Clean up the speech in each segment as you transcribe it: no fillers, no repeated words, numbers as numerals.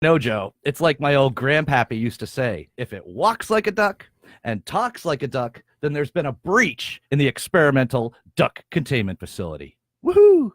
No, Joe, it's like my old grandpappy used to say, if it walks like a duck and talks like a duck, then there's been a breach in the experimental duck containment facility. Woohoo!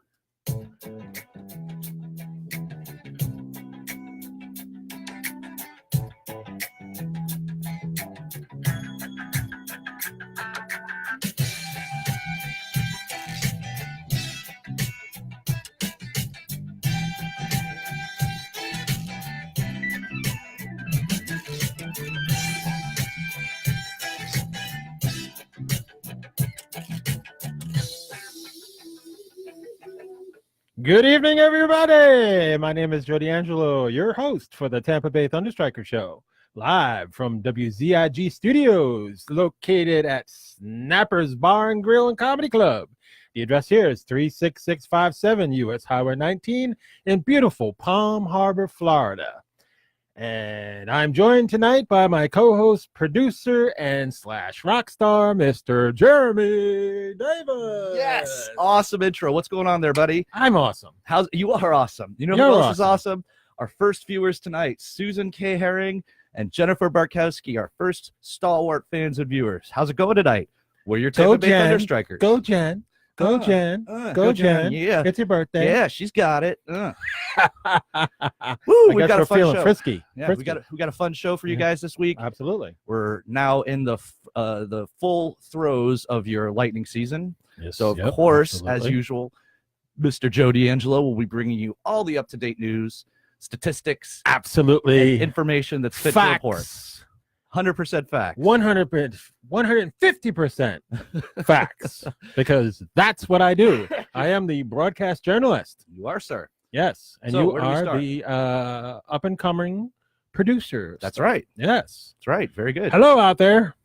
Good evening, everybody. My name is Joe D'Angelo, your host for the Tampa Bay ThunderStrikers show, live from WZIG Studios, located at Snappers Bar and Grill and Comedy Club. The address here is 36657 US Highway 19 in beautiful Palm Harbor, Florida. And I'm joined tonight by my co-host, producer, and / rock star, Mr. Jeremy Davis. Yes, awesome intro. What's going on there, buddy? I'm awesome. You are awesome. You know You're who else awesome. is awesome? Our first viewers tonight, Susan K. Herring and Jennifer Barkowski, our first stalwart fans and viewers. How's it going tonight? We're your Tampa Bay ThunderStrikers. Go, Jen. Go, Jen. Go, Jen. Yeah. It's your birthday. Yeah, she's got it. Woo, I we guess got we're a fun feeling show. frisky. Yeah, Frisky. we got a fun show for you Yeah. guys this week. Absolutely. We're now in the full throes of your lightning season. Yes, So of course, as absolutely. usual, Mr. Joe D'Angelo will be bringing you all the up-to-date news, statistics, Absolutely. and information that's fit to report. Facts. 100% fact. 150% facts, because that's what I do. I am the broadcast journalist. You are, sir. Yes, and So, you where do we are start? the up-and-coming producer. That's right. Yes. That's right. Very good. Hello out there.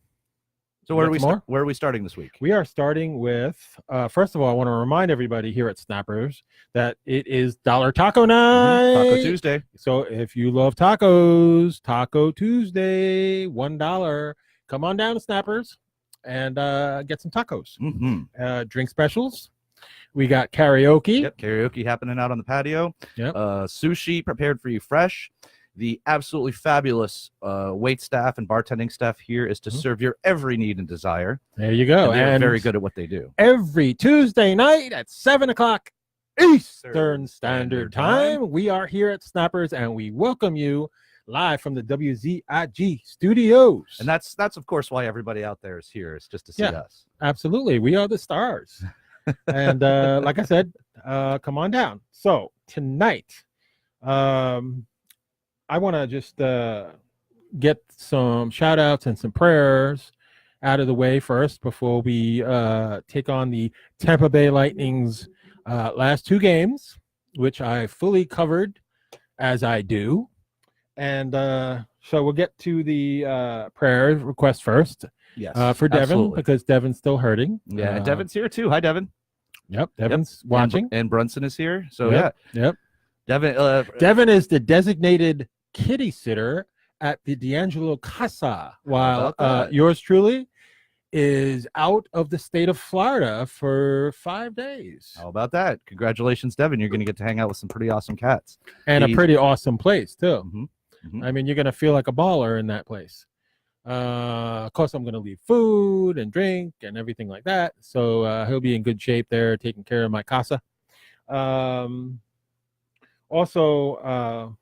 So You got some more? where are we starting this week? We are starting with, first of all, I want to remind everybody here at Snappers that it is Dollar Taco Night. Taco Tuesday. So if you love tacos, Taco Tuesday, $1. Come on down to Snappers and get some tacos. Mm-hmm. Drink specials. We got karaoke. Yep. Karaoke happening out on the patio. Yep. Sushi prepared for you fresh. The absolutely fabulous wait staff and bartending staff here is to serve your every need and desire. There you go. And they're And very good at what they do. every Tuesday night at 7 o'clock Eastern Standard Time, we are here at Snappers, and we welcome you live from the WZIG studios. And that's of course why everybody out there is here, is just to see Yeah. us. Absolutely. We are the stars. And like I said, come on down. So tonight, I want to just get some shout outs and some prayers out of the way first before we take on the Tampa Bay Lightning's last two games, which I fully covered as I do. And so we'll get to the prayer request first. Yes. For Devin, absolutely. because Devin's still hurting. Yeah, and Devin's here too. Hi, Devin. Yep, Devin's watching. And Brunson is here. So Yep, yep. Devin. Devin is the designated kitty sitter at the D'Angelo Casa, while about that? yours truly is out of the state of Florida for 5 days. How about that? Congratulations, Devin. You're going to get to hang out with some pretty awesome cats. And a He's- pretty awesome place, too. Mhm, mhm. I mean, you're going to feel like a baller in that place. Of course, I'm going to leave food and drink and everything like that. So he'll be in good shape there, taking care of my casa. Also,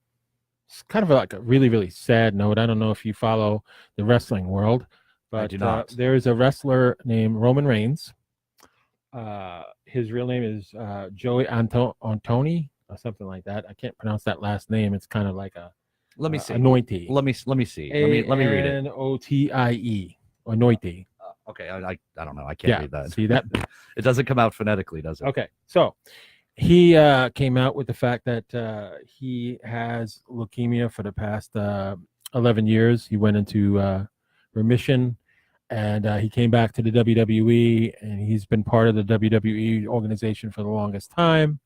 it's kind of like a really, really sad note. I don't know if you follow the wrestling world, but do not. there is a wrestler named Roman Reigns. His real name is Joey Antoni or something like that. I can't pronounce that last name. It's kind of like a Let me see. Anointie. Let me see. Let me read it. Anotie. Anointie. Okay, I don't know. I can't read that. See that? It doesn't come out phonetically, does it? Okay, so he came out with the fact that he has leukemia for the past 11 years. He went into remission, and he came back to the WWE, and he's been part of the WWE organization for the longest time.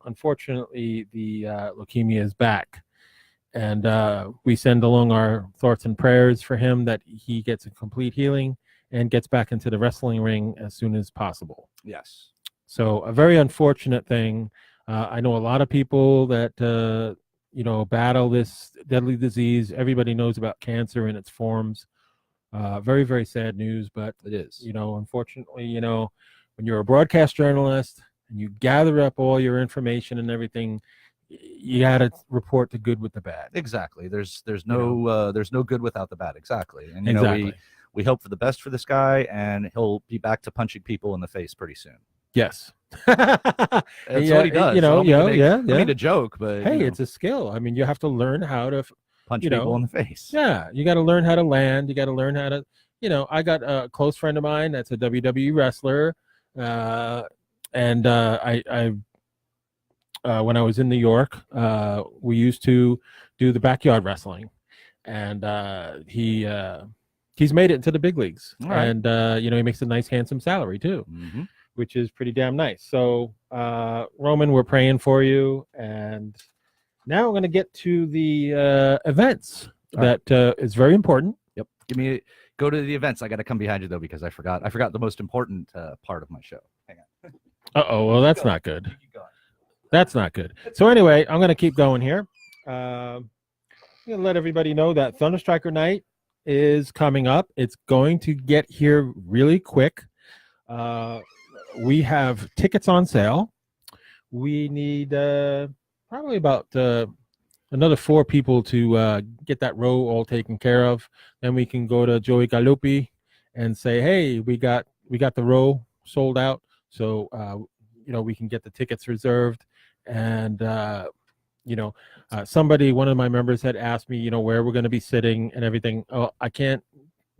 Unfortunately, the leukemia is back, and we send along our thoughts and prayers for him that he gets a complete healing and gets back into the wrestling ring as soon as possible. Yes. So a very unfortunate thing. I know a lot of people that battle this deadly disease. Everybody knows about cancer and its forms. Very, very sad news, but It is. unfortunately, when you're a broadcast journalist and you gather up all your information and everything, you got to report the good with the bad. Exactly. There's no good without the bad. Exactly. And Exactly. we hope for the best for this guy, and he'll be back to punching people in the face pretty soon. Yes. That's what he does. I don't mean to joke, but hey, it's a skill. I mean, you have to learn how to punch people in the face. Yeah, you got to learn how to land. You got to learn how to, I got a close friend of mine that's a WWE wrestler, and I when I was in New York, we used to do the backyard wrestling, and he's made it into the big leagues, right. and he makes a nice, handsome salary too, which is pretty damn nice. So, Roman, we're praying for you, and now we're going to get to the events. That is very important. Yep. Go to the events. I got to come behind you though, because I forgot the most important part of my show. Hang on. Well, that's not good. That's not good. So anyway, I'm going to keep going here. I'm going to let everybody know that ThunderStriker Night is coming up. It's going to get here really quick. We have tickets on sale. We need probably about another 4 people to get that row all taken care of. Then we can go to Joey Gallupi and say, hey, we got the row sold out. So, we can get the tickets reserved. And, one of my members had asked me, where we're going to be sitting and everything. Oh, I can't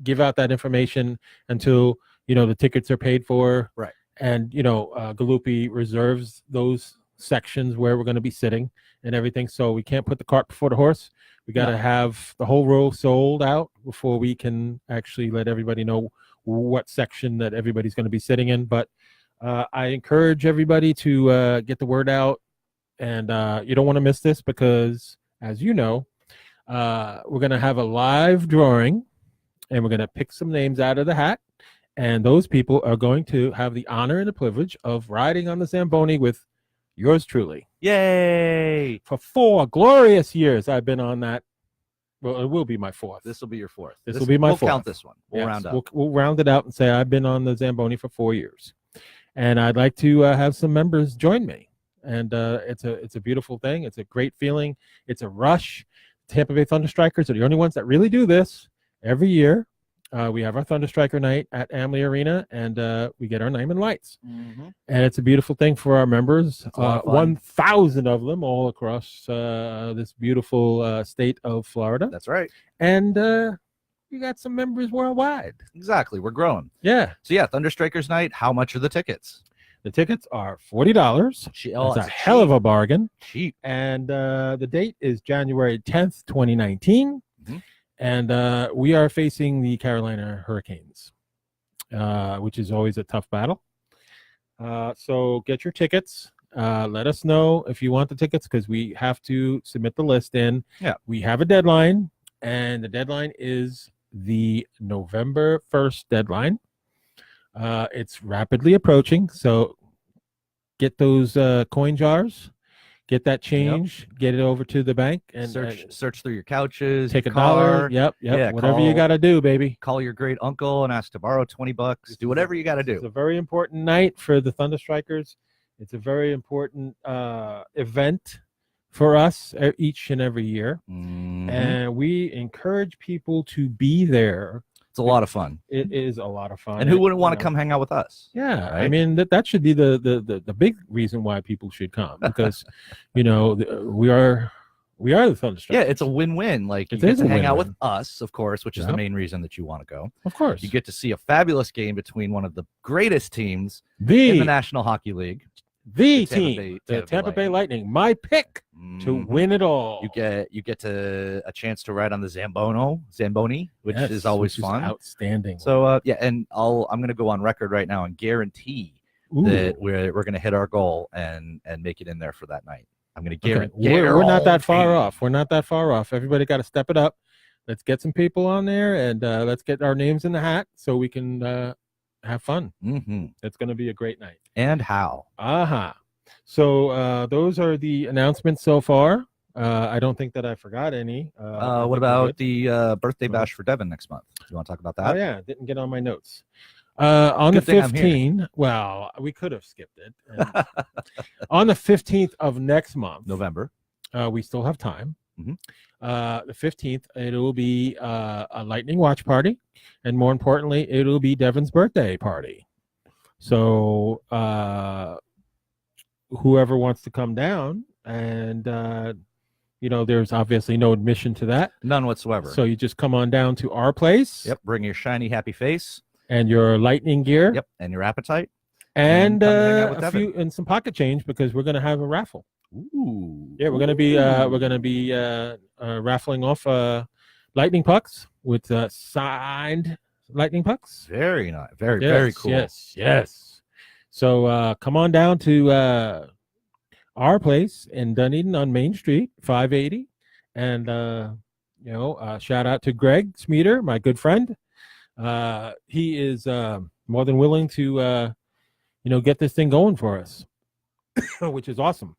give out that information until, the tickets are paid for. Right. And, Gallupi reserves those sections where we're going to be sitting and everything. So we can't put the cart before the horse. We got to have the whole row sold out before we can actually let everybody know what section that everybody's going to be sitting in. But I encourage everybody to get the word out. And you don't want to miss this because, as you know, we're going to have a live drawing, and we're going to pick some names out of the hat. And those people are going to have the honor and the privilege of riding on the Zamboni with yours truly. Yay! For 4 glorious years, I've been on that. Well, it will be my 4th. This will be your 4th. This will be my 4th. We'll count this one. We'll round up. We'll round it out and say I've been on the Zamboni for 4 years. And I'd like to have some members join me. And it's a beautiful thing. It's a great feeling. It's a rush. Tampa Bay ThunderStrikers are the only ones that really do this every year. We have our ThunderStriker Night at Amalie Arena, and we get our name in lights. And it's a beautiful thing for our members. 1,000 of them all across this beautiful state of Florida. That's right. And we got some members worldwide. Exactly. We're growing. Yeah. So yeah, ThunderStrikers Night. How much are the tickets? The tickets are $40. It's a hell of a bargain. Cheap. And the date is January 10th, 2019. And we are facing the Carolina Hurricanes, which is always a tough battle. So get your tickets. Let us know if you want the tickets, because we have to submit the list in. Yeah. We have a deadline, and the deadline is the November 1st deadline. It's rapidly approaching, so get those coin jars. Get that change, get it over to the bank, and search through your couches, take your a car. dollar. Yep. Yeah, whatever you got to do, baby. Call your great uncle and ask to borrow $20. Do whatever you got to do. It's a very important night for the ThunderStrikers. It's a very important event for us each and every year, and we encourage people to be there. It's a lot of fun. It is a lot of fun. And who wouldn't want to come hang out with us? Yeah. Right? I mean, that should be the big reason why people should come, because, we are the ThunderStrikers. Yeah, it's a win-win. Like, you get to hang out with us, of course, which is the main reason that you want to go. Of course. You get to see a fabulous game between one of the greatest teams in the National Hockey League. The Tampa Bay Lightning, my pick to win it all. You get to a chance to ride on the Zamboni, which is always fun. Outstanding. So and I'm going to go on record right now and guarantee that we're going to hit our goal and make it in there for that night. I'm going to guarantee. We're not that far off. We're not that far off. Everybody got to step it up. Let's get some people on there, and let's get our names in the hat so we can have fun. It's going to be a great night. And how? So those are the announcements so far. I don't think that I forgot any. I What think we're about good. the birthday bash for Devin next month? Do you want to talk about Oh that? yeah, didn't get on my notes. On the Good thing I'm here. 15th, well, we could have skipped it. And on the 15th of next month, November. we still have time. Mhm. The 15th, it will be a lightning watch party, and more importantly, it will be Devin's birthday party. So whoever wants to come down, and there's obviously no admission to that. None whatsoever. So you just come on down to our place. Yep. Bring your shiny, happy face. And your lightning gear. Yep. And your appetite. And come hang out with a Devin. few and some pocket change because we're going to have a raffle. Ooh. Yeah, we're going to be raffling off lightning pucks with signed lightning pucks. Very nice. Very cool. Yes. So come on down to our place in Dunedin on Main Street, 580, and shout out to Greg Smeeter, my good friend. He is more than willing to get this thing going for us, which is awesome.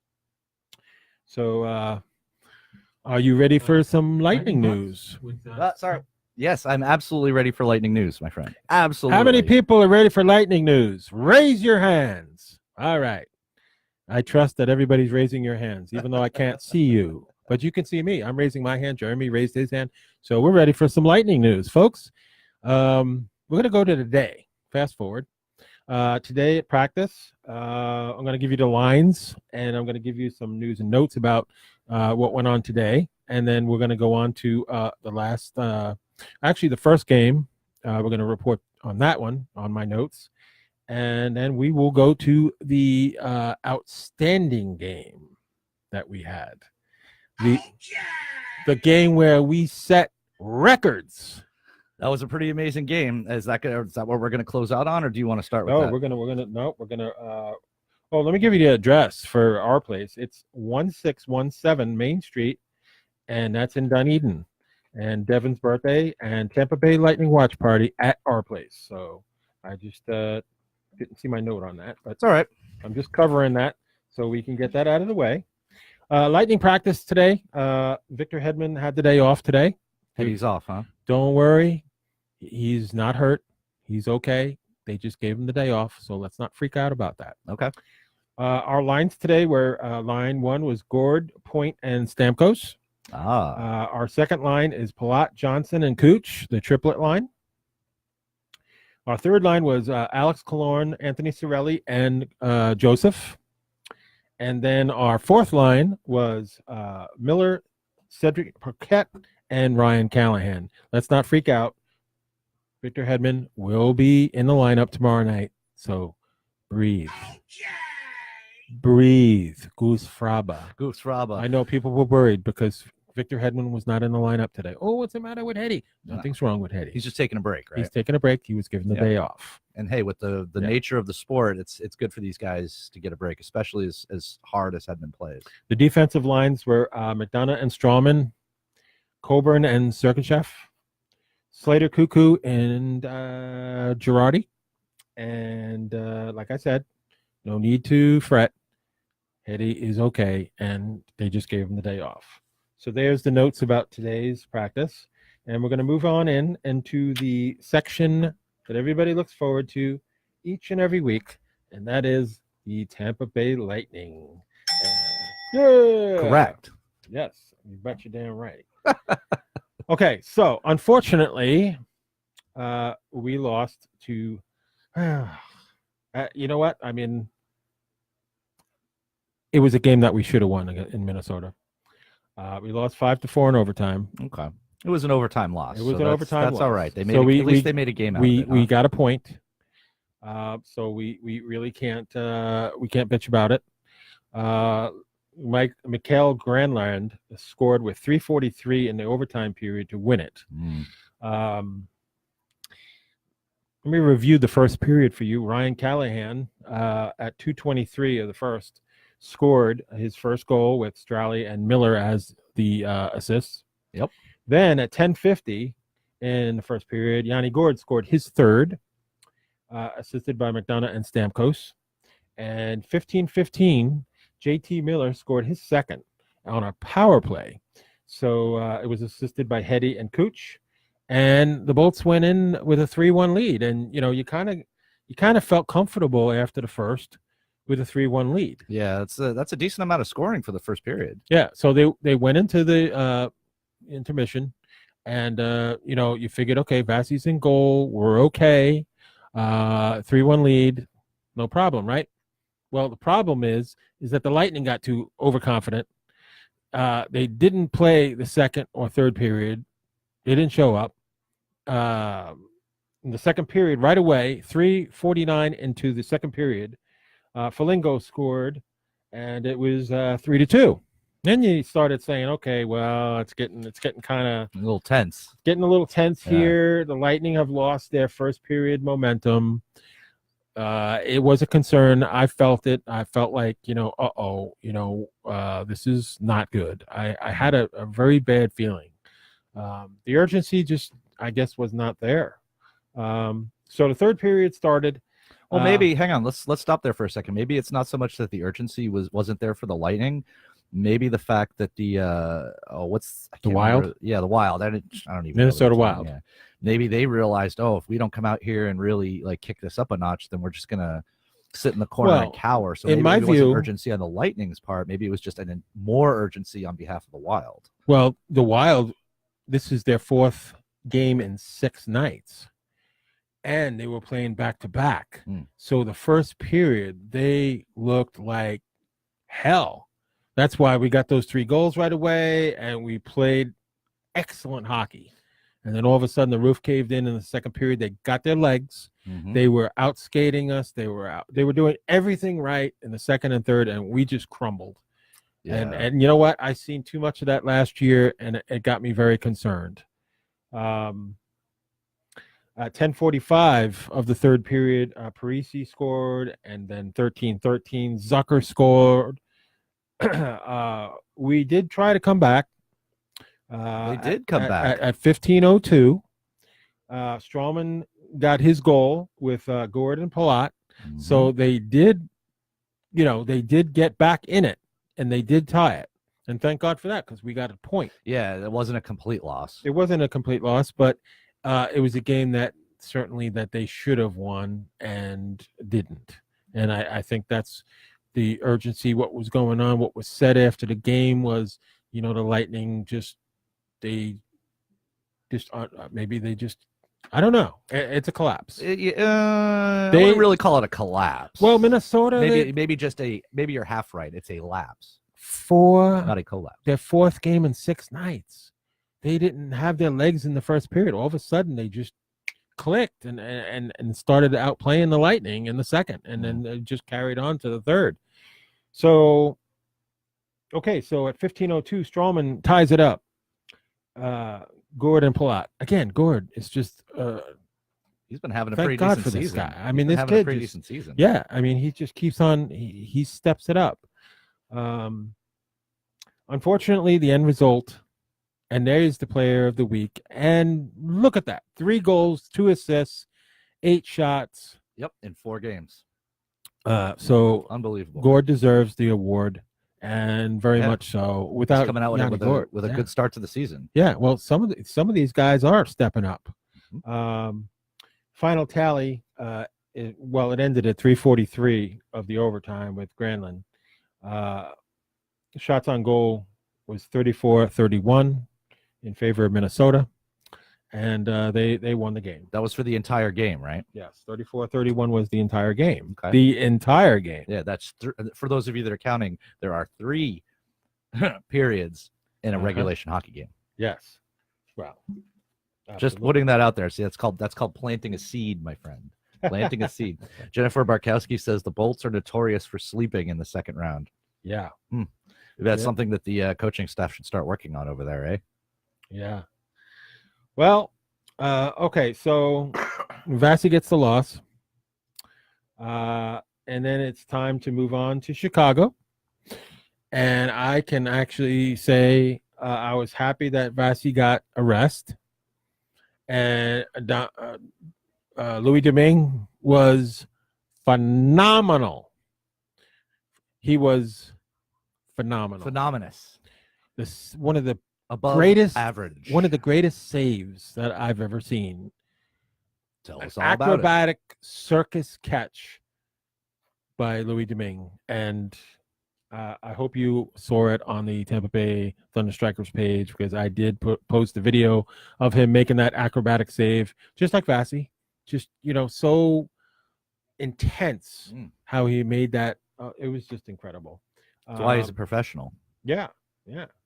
So are you ready for some lightning news? Sorry. Yes, I'm absolutely ready for lightning news, my friend. Absolutely. How many people are ready for lightning news? Raise your hands. All right. I trust that everybody's raising your hands, even though I can't see you. But you can see me. I'm raising my hand. Jeremy raised his hand. So we're ready for some lightning news, folks. We're going to go to today. Fast forward. Today at practice, I'm going to give you the lines, and I'm going to give you some news and notes about what went on today. And then we're going to go on to the first game. We're going to report on that one on my notes. And then we will go to the outstanding game that we had. The game where we set records. That was a pretty amazing game. Is that what we're going to close out on, or do you want to start with that? We're gonna. Let me give you the address for our place. It's 1617 Main Street, and that's in Dunedin. And Devin's birthday and Tampa Bay Lightning watch party at our place. So I just didn't see my note on that, but it's all right. I'm just covering that so we can get that out of the way. Lightning practice today. Victor Hedman had the day off today. He's off, huh? Don't worry. He's not hurt. He's okay. They just gave him the day off, so let's not freak out about that. Okay. Our lines today were line one was Gord, Point, and Stamkos. Our second line is Palat, Johnson, and Cooch, the triplet line. Our third line was Alex Killorn, Anthony Cirelli, and Joseph. And then our fourth line was Miller, Cedric Paquette, and Ryan Callahan. Let's not freak out. Victor Hedman will be in the lineup tomorrow night. So breathe. Breathe. Goose Fraba. I know people were worried because Victor Hedman was not in the lineup today. Oh, what's the matter with Hetty? Nothing's wrong with Hetty. He's just taking a break, right? He's taking a break. He was given the day off. And hey, with the nature of the sport, it's good for these guys to get a break, especially as hard as Hedman plays. The defensive lines were McDonough and Strawman, Coburn and Sergachev, Slater, Cuckoo, and Girardi. And like I said, no need to fret. Hetty is okay, and they just gave him the day off. So there's the notes about today's practice. And we're going to move on into the section that everybody looks forward to each and every week, and that is the Tampa Bay Lightning. Yeah. Correct. Yes, you bet you're damn right. Okay, so unfortunately, we lost to. You know what? I mean, it was a game that we should have won in Minnesota. We lost 5-4 in overtime. Okay, it was an overtime loss. It was an overtime loss. That's all right. They made at least they made a game out of it. We got a point. So we really can't bitch about it. Mikael Granlund scored with 3:43 in the overtime period to win it. Let me review the first period for you. Ryan Callahan at 2:23 of the first scored his first goal with Strally and Miller as the assists. Yep. Then at 10:50 in the first period, Yanni Gourde scored his third, assisted by McDonough and Stamkos. And 15:15, JT Miller scored his second. on a power play. So it was assisted by Hetty and Cooch, and the Bolts went in with a 3-1 lead. And you kind of felt comfortable after the first with a 3-1 lead. Yeah, that's a decent amount of scoring for the first period. Yeah, so they went into the intermission, and you figured, okay, Vassie's in goal, we're okay, 3-1 lead, no problem, right? Well, the problem is that the Lightning got too overconfident. They didn't play the second or third period. They didn't show up. In the second period, right away, 3:49 into the second period, Foligno scored, and it was 3-2. Then you started saying, okay, well, it's getting kind of A little tense. Getting a little tense Yeah. here. The Lightning have lost their first period momentum. It was a concern. I felt it. I felt like, this is not good. I had a very bad feeling. The urgency just, I guess, was not there. So the third period started. Well, maybe hang on. Let's stop there for a second. Maybe it's not so much that the urgency wasn't there for the Lightning. Maybe the fact that the Wild? Yeah, the Wild. I don't even Minnesota know Wild. Yeah. Maybe they realized, if we don't come out here and really like kick this up a notch, then we're just gonna sit in the corner and cower. So in maybe my it wasn't view, urgency on the Lightning's part. Maybe it was just more urgency on behalf of the Wild. Well, the Wild, this is their fourth game in 6 nights, and they were playing back to back. So the first period, they looked like hell. That's why we got those 3 goals right away, and we played excellent hockey. And then all of a sudden, the roof caved in the second period. They got their legs. Mm-hmm. They were out skating us. They were doing everything right in the second and third, and we just crumbled. Yeah. And you know what? I seen too much of that last year, and it got me very concerned. At 10:45 of the third period, Parisi scored, and then 13-13, Zucker scored. We did try to come back. They did come back at 15:02. Strawman got his goal with Gord and Palat. Mm-hmm. So they did, they did get back in it, and they did tie it. And thank God for that, because we got a point. Yeah, it wasn't a complete loss. It wasn't a complete loss, but it was a game that certainly that they should have won and didn't. And I think that's the urgency. What was going on, what was said after the game was, the Lightning I don't know. It's a collapse. I wouldn't really call it a collapse. Well, Minnesota, maybe you're half right. It's a lapse. Not a collapse. Their fourth game in 6 nights. They didn't have their legs in the first period. All of a sudden, they just clicked and started outplaying the Lightning in the second, and then they just carried on to the third. So, okay, so at 15:02, Strawman ties it up. Gord and Palat. Again, Gord is just he's been having a thank pretty God decent for this season. guy. I mean, this having a kid pretty just, decent season. Yeah, I mean, he just keeps on. He steps it up. Unfortunately, the end result, and there's the player of the week. And look at that: 3 goals, 2 assists, 8 shots. Yep, in 4 games. So unbelievable. Gord deserves the award, and very much so. Without he's coming out with a good start to the season. Yeah, well, some of these guys are stepping up. Mm-hmm. Final tally. It ended at 3:43 of the overtime with Granlund. Shots on goal was 34-31 in favor of Minnesota, and they won the game. That was for the entire game, right? Yes, 34-31 was the entire game. Okay. The entire game. Yeah, that's for those of you that are counting. There are 3 periods in a regulation hockey game. Yes. Wow. Just putting that out there. See, that's called planting a seed, my friend. Planting a seed. Jennifer Barkowski says the Bolts are notorious for sleeping in the second round. Yeah. That's something that the coaching staff should start working on over there, eh? Yeah. Well, okay, so Vassie gets the loss. And then it's time to move on to Chicago. And I can actually say I was happy that Vassie got a rest. And Louis Domingue was phenomenal. He was phenomenal. Phenomenous. one of the Above greatest average. one of the greatest saves that I've ever seen. Tell An us all about it. acrobatic circus catch by Louis Domingue, and I hope you saw it on the Tampa Bay ThunderStrikers page, because I did post a video of him making that acrobatic save, just like Vassie. Just, so intense how he made that. It was just incredible. That's why he's a professional. Yeah,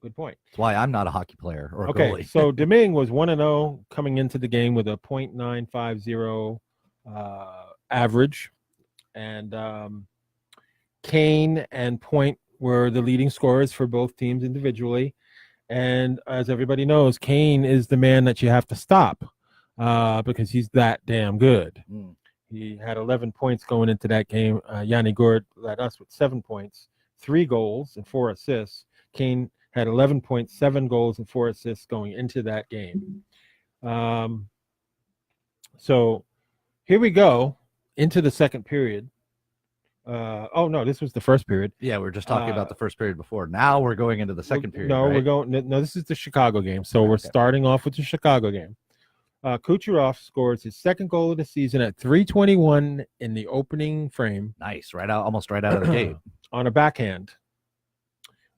good point. That's why I'm not a hockey player or a Okay, goalie. so Domingue was 1-0 coming into the game with a .950 average, and Kane and Point were the leading scorers for both teams individually. And as everybody knows, Kane is the man that you have to stop because he's that damn good. He had 11 points going into that game. Yanni Gourde led us with 7 points, 3 goals, and 4 assists. Kane had 11 points, 7 goals, and 4 assists going into that game. So here we go into the second period. Oh no, this was the first period. Yeah, we were just talking about the first period before. Now we're going into the second period. No, right? we're going. No, this is the Chicago game. So we're starting off with the Chicago game. Kucherov scores his second goal of the season at 3:21 in the opening frame. Nice, almost right out of the gate on a backhand.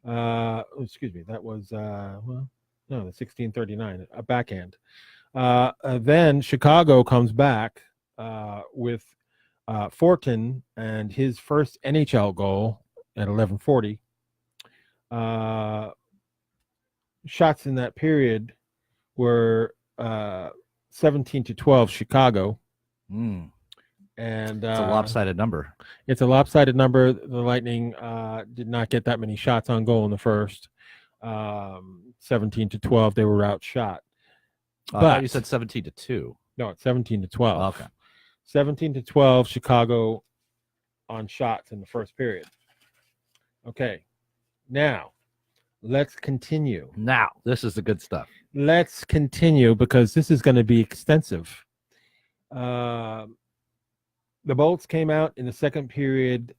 Excuse me, that was the 16:39, a backhand. Then Chicago comes back with Fortin and his first NHL goal at 11:40. Shots in that period were 17-12 Chicago. And it's a lopsided number. It's a lopsided number. The Lightning did not get that many shots on goal in the first. 17-12, they were outshot. But you said 17-2. No, it's 17-12. Okay. 17-12 Chicago on shots in the first period. Okay. Now, let's continue. Now, this is the good stuff. Let's continue because this is going to be extensive. The Bolts came out in the second period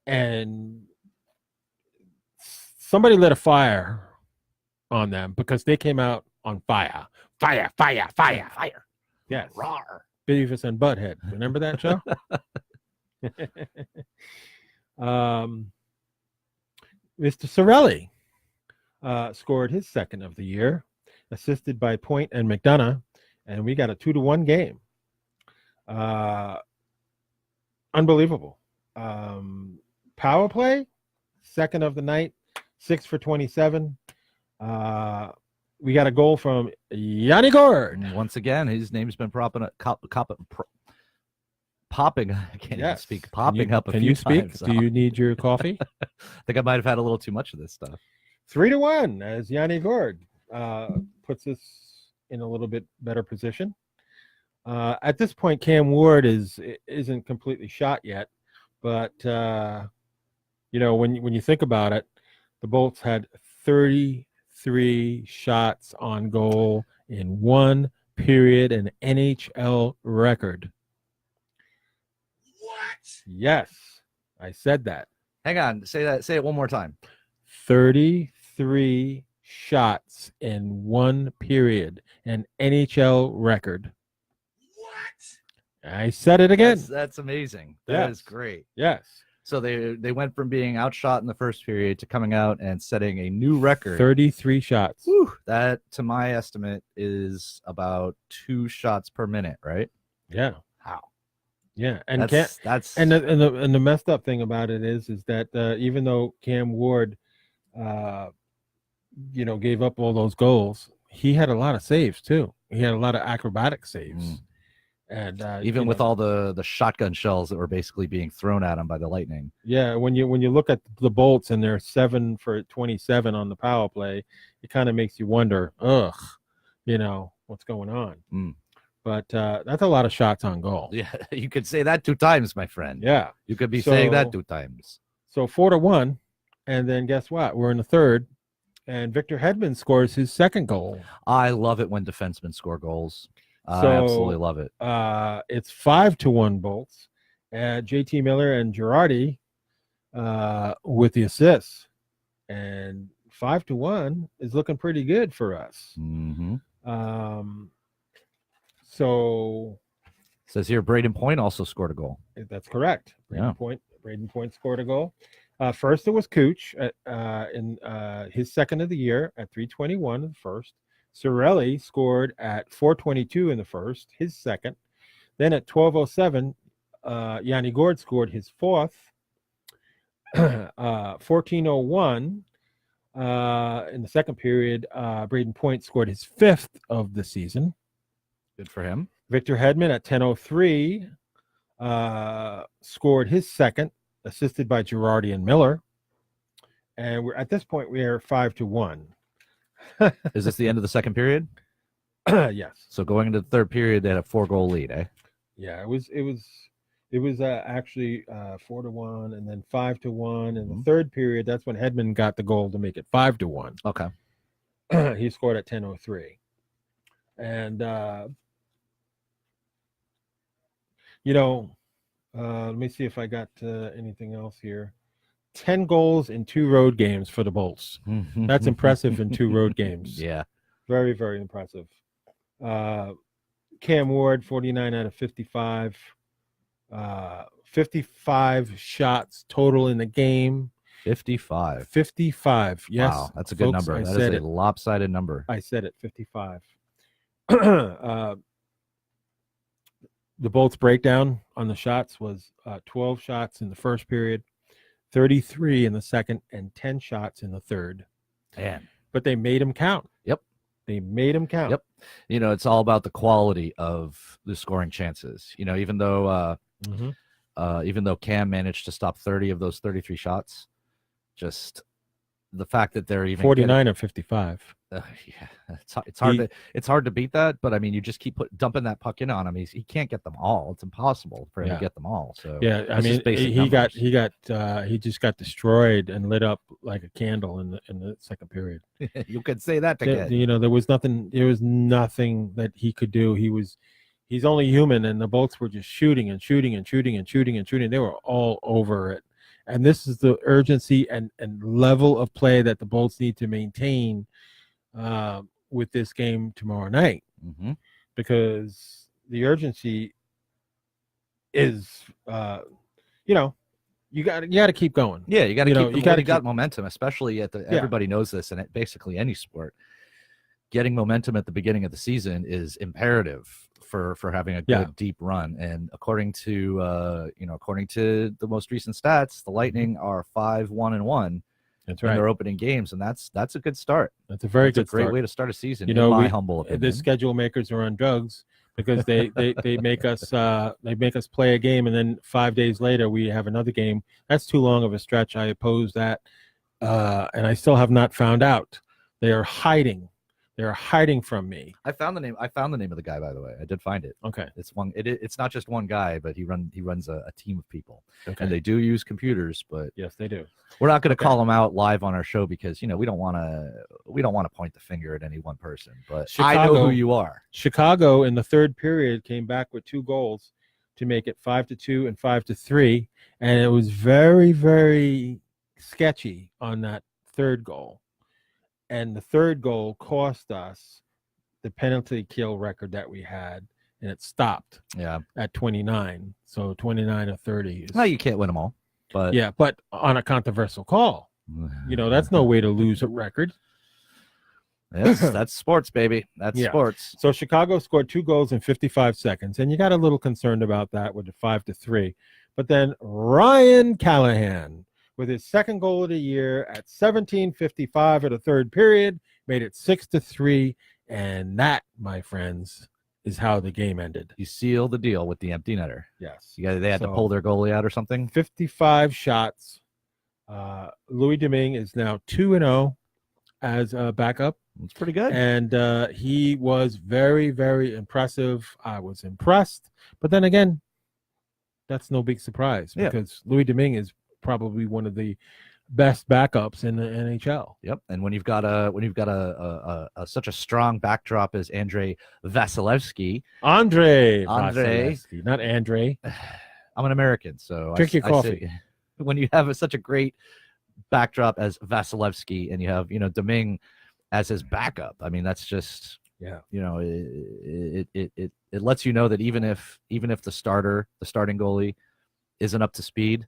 and somebody lit a fire on them because they came out on fire. Fire. Yes. Rawr. Beavis and Butthead. Remember that show? Mr. Sorelli scored his second of the year, assisted by Point and McDonough, and we got a 2-1 game. Unbelievable. Power play, second of the night, 6 for 27. We got a goal from Yanni Gourde. Once again, his name's been popping. I can't even speak. Popping up a few times. Can you speak? Do you need your coffee? I think I might have had a little too much of this stuff. 3-1 as Yanni Gourde puts us in a little bit better position. At this point, Cam Ward isn't completely shot yet, but when you think about it, the Bolts had 33 shots on goal in one period, an NHL record. What? Yes, I said that. Hang on, say it one more time. 33 shots in one period, an NHL record. What? I said it again. That's amazing. That is great. Yes. So they went from being outshot in the first period to coming out and setting a new record. 33 shots. Whew, that, to my estimate, is about 2 shots per minute, right? Yeah. How? Yeah, and that's the messed up thing about it is that even though Cam Ward, gave up all those goals, he had a lot of saves too. He had a lot of acrobatic saves. And even with all the shotgun shells that were basically being thrown at him by the Lightning. Yeah, when you look at the Bolts and they're 7 for 27 on the power play, it kind of makes you wonder, what's going on. But that's a lot of shots on goal. Yeah, you could say that 2 times, my friend. Yeah, you could be saying that 2 times. So 4-1, and then guess what? We're in the third, and Victor Hedman scores his second goal. I love it when defensemen score goals. I absolutely love it. It's 5-1 Bolts. JT Miller and Girardi with the assists. and 5-1 is looking pretty good for us. Mm-hmm. So Says here, Braden Point also scored a goal. that's correct. Yeah. Braden Point scored a goal. First, it was Cooch in his second of the year at 3:21 in the first. Sorelli scored at 4:22 in the first, his second. Then at 12:07, Yanni Gord scored his fourth. 14:01 in the second period, Braden Point scored his fifth of the season. Good for him. Victor Hedman at 10:03 scored his second, assisted by Girardi and Miller. And we're at this point we are 5-1. Is this the end of the second period? Yes. So going into the third period, they had a 4-goal lead, eh? Yeah, it was actually 4-1 and then 5-1 in the third period. That's when Hedman got the goal to make it 5-1. Okay. He scored at 10:03. And let me see if I got anything else here. 10 goals in 2 road games for the Bolts. That's impressive in 2 road games. Yeah. Very, very impressive. Cam Ward, 49 out of 55. 55 shots total in the game. 55. 55. Yes. Wow, that's a good folks, number. I That said is a lopsided number. I said it, 55. The Bolts breakdown on the shots was 12 shots in the first period, 33 in the second, and 10 shots in the third. Man. But they made them count. Yep. They made them count. Yep. It's all about the quality of the scoring chances. Even though Cam managed to stop 30 of those 33 shots, just the fact that they're even 49 of 55. Yeah, it's hard to beat that. But I mean, you just keep dumping that puck in on him. He can't get them all. It's impossible for him to get them all. So yeah, I mean, he just got destroyed and lit up like a candle in the second period. You could say that again. There was nothing that he could do. He's only human, and the Bolts were just shooting and shooting and shooting and shooting and shooting. They were all over it. And this is the urgency and level of play that the Bolts need to maintain with this game tomorrow night, because the urgency is, you got to keep going. Yeah, you got to keep. You got momentum, especially everybody knows this, and basically any sport, getting momentum at the beginning of the season is imperative for having a good deep run. And according to the most recent stats, the Lightning are 5-1-1. That's in right. their opening games, and that's a good start. That's a very good great start. way to start a season. In my humble opinion, the schedule makers are on drugs because they make us play a game, and then 5 days later we have another game. That's too long of a stretch. I oppose that, and I still have not found out. They are hiding. They're hiding from me. I found the name of the guy, by the way. I did find it. Okay. It's not just one guy, but he runs a team of people. Okay. And they do use computers, but yes, they do. We're not going to call them out live on our show because we don't want to point the finger at any one person. But I know who you are. Chicago in the third period came back with 2 goals to make it 5-2 and 5-3, and it was very, very sketchy on that third goal. And the third goal cost us the penalty kill record that we had, and it stopped at 29. So 29 or 30. No, you can't win them all. But but on a controversial call, that's no way to lose a record. That's sports, baby. That's sports. So Chicago scored 2 goals in 55 seconds, and you got a little concerned about that with the 5-3. But then Ryan Callahan, with his second goal of the year at 17:55 of the third period, made it 6-3, and that, my friends, is how the game ended. You seal the deal with the empty netter. Yes. They had to pull their goalie out or something. 55 shots. Louis Domingue is now 2-0 as a backup. It's pretty good. And he was very, very impressive. I was impressed. But then again, that's no big surprise because Louis Domingue is probably one of the best backups in the NHL. Yep. And when you've got such a strong backdrop as Andre Vasilevsky, Vasilevsky, not Andre. I'm an American, so drink your coffee. when you have such a great backdrop as Vasilevsky, and you have Domingue as his backup. I mean, that's just it lets you know that even if the starting goalie isn't up to speed,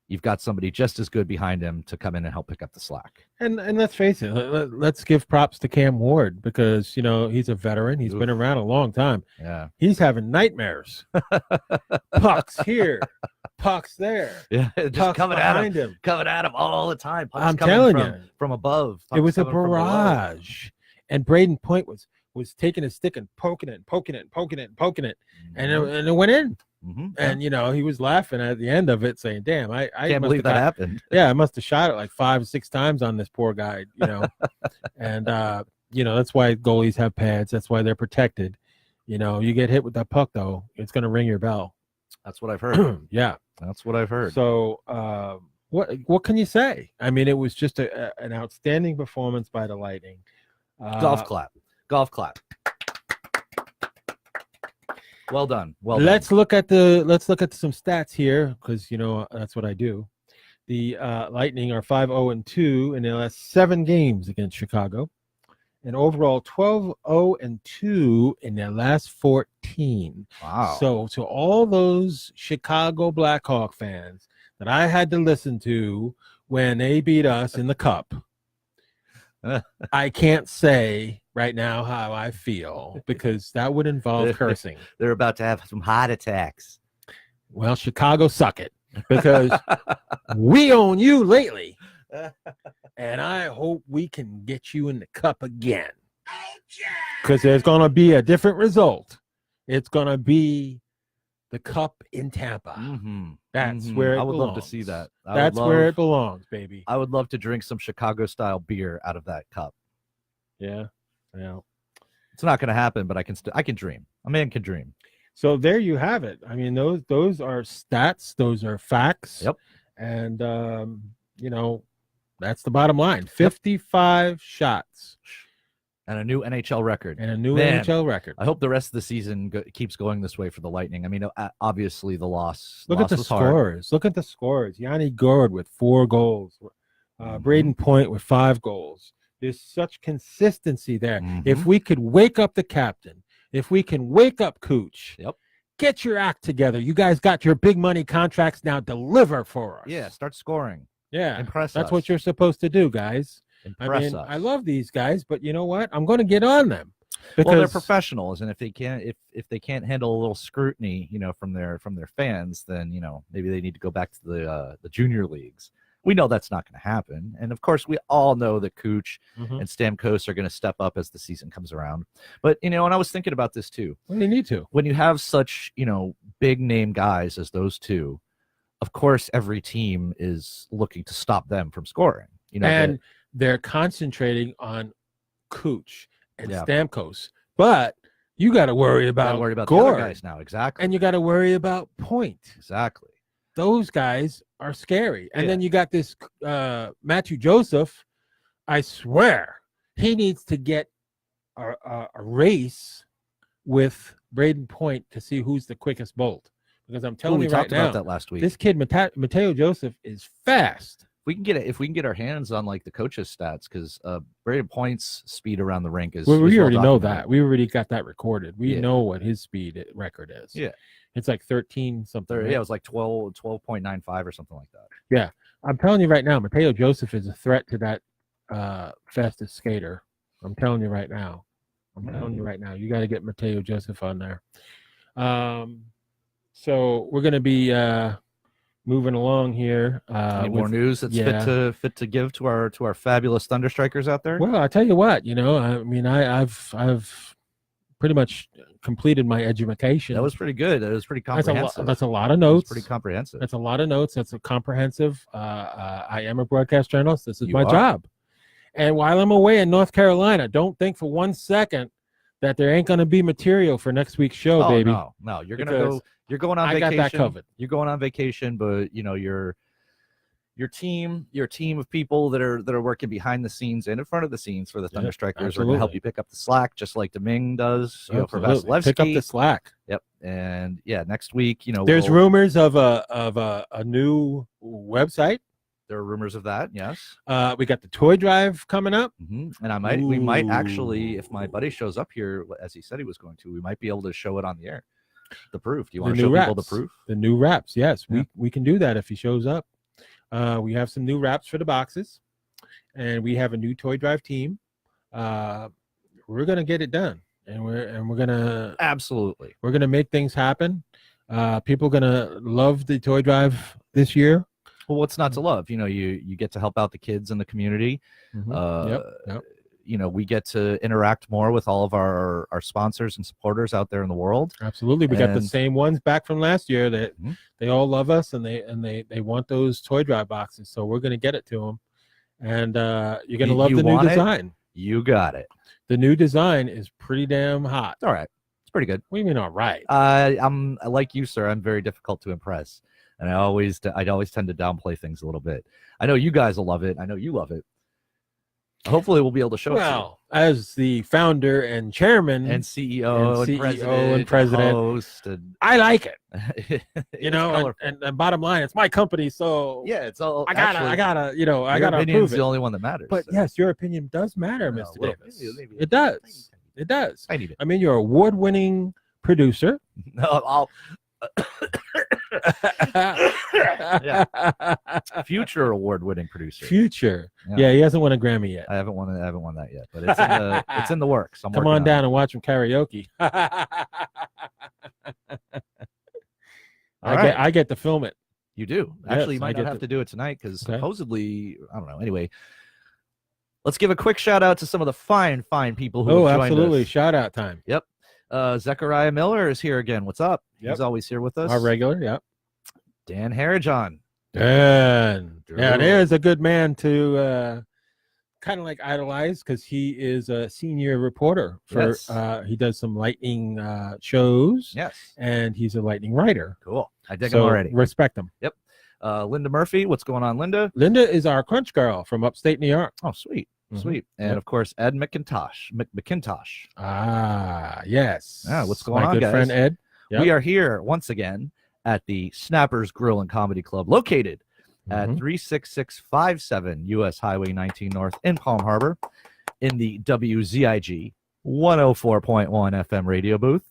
you've got somebody just as good behind him to come in and help pick up the slack. And let's face it, let's give props to Cam Ward, because he's a veteran. He's been around a long time. Yeah, he's having nightmares. Pucks here, pucks there. Yeah, just pucks coming behind at him, all the time. Pucks I'm coming telling you, from above. It was a barrage, and Braden Point was taking his stick and poking it, and it went in. Mm-hmm. And he was laughing at the end of it, saying, "Damn, I can't believe that happened." Yeah, I must have shot it like 5 or 6 times on this poor guy, And that's why goalies have pads. That's why they're protected. You get hit with that puck, though, it's going to ring your bell. That's what I've heard. Yeah, that's what I've heard. So, what can you say? I mean, it was just an outstanding performance by the Lightning. Golf clap. Well done. Let's look at some stats here, because that's what I do. The Lightning are 5-0-2 in their last 7 games against Chicago, and overall 12-0-2 in their last 14. Wow! So to all those Chicago Blackhawk fans that I had to listen to when they beat us in the Cup, I can't say right now how I feel, because that would involve cursing. They're about to have some heart attacks. Well, Chicago, suck it, because we own you lately, and I hope we can get you in the Cup again, because there's going to be a different result. It's going to be the Cup in Tampa. Mm-hmm. That's where I would belongs. love to see that. That's where it belongs, baby. I would love to drink some Chicago-style beer out of that cup. Yeah. It's not going to happen, but I can dream. A man can dream. So there you have it. I mean, those are stats. Those are facts. Yep. And that's the bottom line. 55 shots. And a new NHL record. NHL record. I hope the rest of the season keeps going this way for the Lightning. I mean, obviously the loss. Look at the scores. Look at the scores. Yanni Gourde with 4 goals. Braden Point with 5 goals. There's such consistency there. Mm-hmm. If we could wake up the captain, if we can wake up Cooch, get your act together. You guys got your big money contracts now. Deliver for us. Yeah, start scoring. Yeah, impress us. That's what you're supposed to do, guys. Impress us. I love these guys, but you know what? I'm going to get on them. Well, they're professionals, and if they can't handle a little scrutiny, from their fans, then maybe they need to go back to the junior leagues. We know that's not going to happen, and of course, we all know that Cooch and Stamkos are going to step up as the season comes around. But and I was thinking about this too. Well, they need to. When you have such big name guys as those two, of course, every team is looking to stop them from scoring. And they're concentrating on Cooch and Stamkos, but you got to worry about the other guys now, exactly, and you got to worry about Point, exactly. Those guys are scary, and then you got this Matthew Joseph. I swear he needs to get a race with Braden Point to see who's the quickest bolt, because I'm telling you right now, we talked about that last week. This kid Mateo Joseph is fast. If we can get our hands on like the coach's stats, because Braden Point's speed around the rink is. Well, we already know that. We already got that recorded. We know what his speed record is. Yeah, it's like 13 something. Right? Yeah, it was like 12.95 or something like that. Yeah, I'm telling you right now, Mateo Joseph is a threat to that fastest skater. I'm telling you right now. You got to get Mateo Joseph on there. So we're going to be moving along here. Any more news that's fit to give to our fabulous ThunderStrikers out there? Well, I tell you what, I mean, I've pretty much completed my education. That was pretty good. That was pretty comprehensive. That's a lot of notes. Pretty comprehensive. That's a lot of notes. That's a comprehensive. I am a broadcast journalist. This is my job. And while I'm away in North Carolina, don't think for 1 second that there ain't going to be material for next week's show, baby. No, you're going to go. You're going on vacation. I got that covered. You're going on vacation, but your team of people that are working behind the scenes and in front of the scenes for the ThunderStrikers are going to help you pick up the slack, just like Domingue does. For Vasilevsky. Pick up the slack. Yep. And next week, there's rumors of a new website. There are rumors of that. Yes. We got the toy drive coming up. Mm-hmm. And we might actually, if my buddy shows up here, as he said he was going to, we might be able to show it on the air. The proof. Do you want to show people the proof? The new wraps. Yes, Yeah. we can do that if he shows up. We have some new wraps for the boxes, and we have a new toy drive team. We're gonna get it done, and we're gonna absolutely. We're gonna make things happen. People are gonna love the toy drive this year. Well, what's not to love? You know, you get to help out the kids in the community. Yep. You know, we get to interact more with all of our sponsors and supporters out there in the world. Absolutely. We got the same ones back from last year that they all love us, and they want those toy drive boxes. So we're going to get it to them. And you're going to love the new design. You got it. The new design is pretty damn hot. All right. It's pretty good. What do you mean, all right? I'm like you, sir. I'm very difficult to impress. And I always tend to downplay things a little bit. I know you guys will love it. I know you love it. Hopefully, we'll be able to show it to you. Well, as the founder and chairman and CEO and president, host, I like it. You know, and bottom line, it's my company, so yeah, it's all. I gotta, you know, I gotta approve it. Your opinion's the it. only one that matters. But yes, your opinion does matter, Mr. Davis. Maybe. It does. It does. I need it. I mean, you're an award-winning producer. No, yeah. Future award-winning producer. Future. Yeah, he hasn't won a Grammy yet. I haven't won that yet, but it's in the works. Come on down and watch him karaoke. I get to film it. You do. Actually, you might not have to do it tonight because supposedly, I don't know. Anyway, let's give a quick shout out to some of the fine people who have joined absolutely. us. Shout out time. Yep. Zechariah Miller is here again. What's up? Yep. He's always here with us. Our regular, yep. Dan Harajon. Dan. Yeah, there's a good man to kind of like idolize because he is a senior reporter for he does some lightning shows. Yes. And he's a lightning writer. Cool. I dig him already. Respect him. Yep. Linda Murphy. What's going on, Linda? Linda is our crunch girl from upstate New York. Oh, sweet. Sweet. And of course, Ed McIntosh. Ah, yes. What's going on, my good guys? Friend Ed. Yep. We are here once again at the Snappers Grill and Comedy Club, located at 36657 US Highway 19 North in Palm Harbor, in the WZIG 104.1 FM radio booth.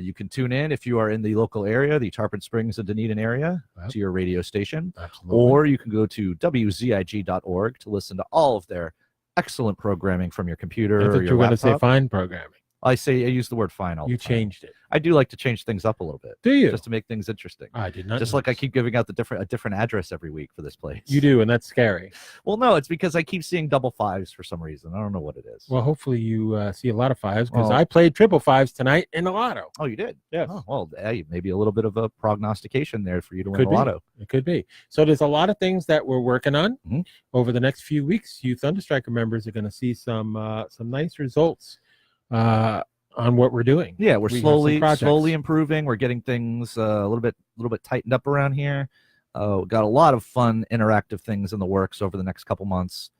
You can tune in if you are in the local area, the Tarpon Springs and Dunedin area, to your radio station. Absolutely. Or you can go to WZIG.org to listen to all of their excellent programming from your computer or your laptop. You were going to say fine programming. I use the word fine all the time. You changed it. I do like to change things up a little bit. Do you? Just to make things interesting. I did not. Just like I keep giving out a different address every week for this place. You do, and that's scary. Well, no, it's because I keep seeing double fives for some reason. I don't know what it is. Well, hopefully you see a lot of fives because I played triple fives tonight in the lotto. Oh, you did? Yes. Oh, well, hey, maybe a little bit of a prognostication there for you to win the lotto. It could be. So there's a lot of things that we're working on over the next few weeks. You ThunderStriker members are going to see some nice results on what we're doing. Yeah, we're slowly improving. We're getting things a little bit tightened up around here. We've got a lot of fun interactive things in the works over the next couple months.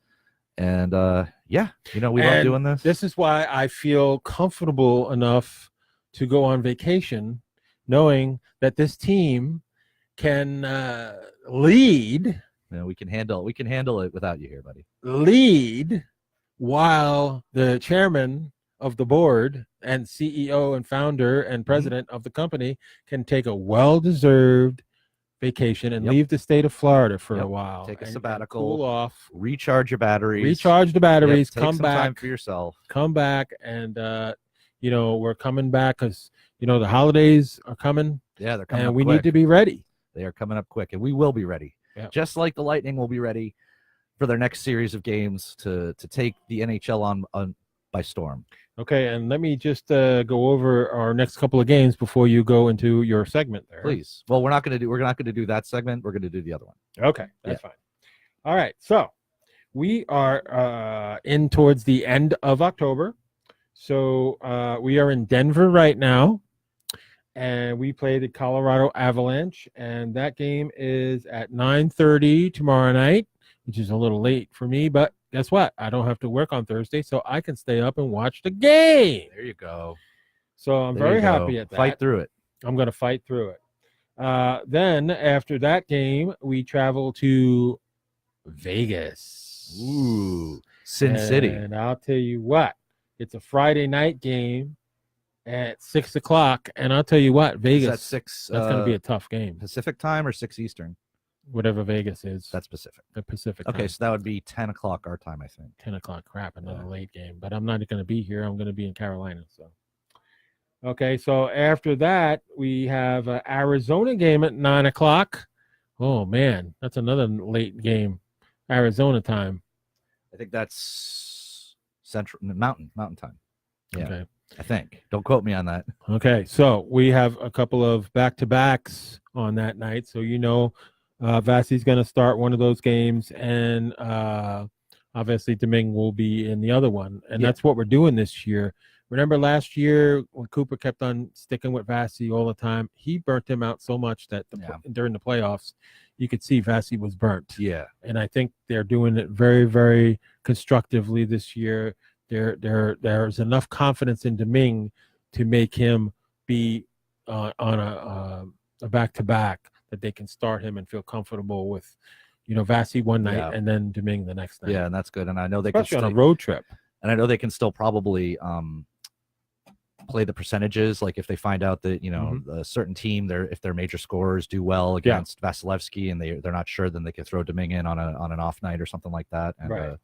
And we love doing this. This is why I feel comfortable enough to go on vacation knowing that this team can lead. We can handle it without you here, buddy. Lead while the chairman of the board and CEO and founder and president of the company can take a well-deserved vacation and leave the state of Florida for a while. Take a sabbatical, cool off, recharge your batteries. Recharge the batteries, take come some back time for yourself. Come back and we're coming back because the holidays are coming. Yeah, they're coming and up we quick. need to be ready. They are coming up quick, and we will be ready. Yeah. Just like the Lightning will be ready for their next series of games to take the NHL on by storm. Okay, and let me just go over our next couple of games before you go into your segment there. Please. Well, we're not going to do that segment. We're going to do the other one. Okay, that's fine. All right, so we are in towards the end of October. So we are in Denver right now, and we play the Colorado Avalanche, and that game is at 9:30 tomorrow night, which is a little late for me, but guess what? I don't have to work on Thursday, so I can stay up and watch the game. There you go. So I'm very happy at that. Fight through it. I'm going to fight through it. Then after that game, we travel to Vegas. Ooh, Sin City. And I'll tell you what, it's a Friday night game at 6 o'clock. And I'll tell you what, Vegas, Is that 6 that's going to be a tough game. Pacific time or 6 Eastern? Whatever Vegas is. That's Pacific. The Pacific Okay, time. so that would be 10 o'clock our time, I think. 10 o'clock. Crap, another late game. But I'm not going to be here. I'm going to be in Carolina. So, okay, so after that, we have an Arizona game at 9 o'clock. Oh, man, that's another late game. Arizona time. I think that's Mountain time. Yeah, Okay. I think. Don't quote me on that. Okay, so we have a couple of back-to-backs on that night. So, Vasi's going to start one of those games, and obviously Domingue will be in the other one. And that's what we're doing this year. Remember last year when Cooper kept on sticking with Vasi all the time? He burnt him out so much that during the playoffs, you could see Vasi was burnt. Yeah. And I think they're doing it very, very constructively this year. There's enough confidence in Domingue to make him be on a back-to-back that they can start him and feel comfortable with, Vasi one night and then Domingue the next night. Yeah, and that's good. And I know they especially on a road trip. And I know they can still probably play the percentages. Like if they find out that a certain team, if their major scorers do well against Vasilevsky and they're not sure, then they can throw Domingue in on an off night or something like that. And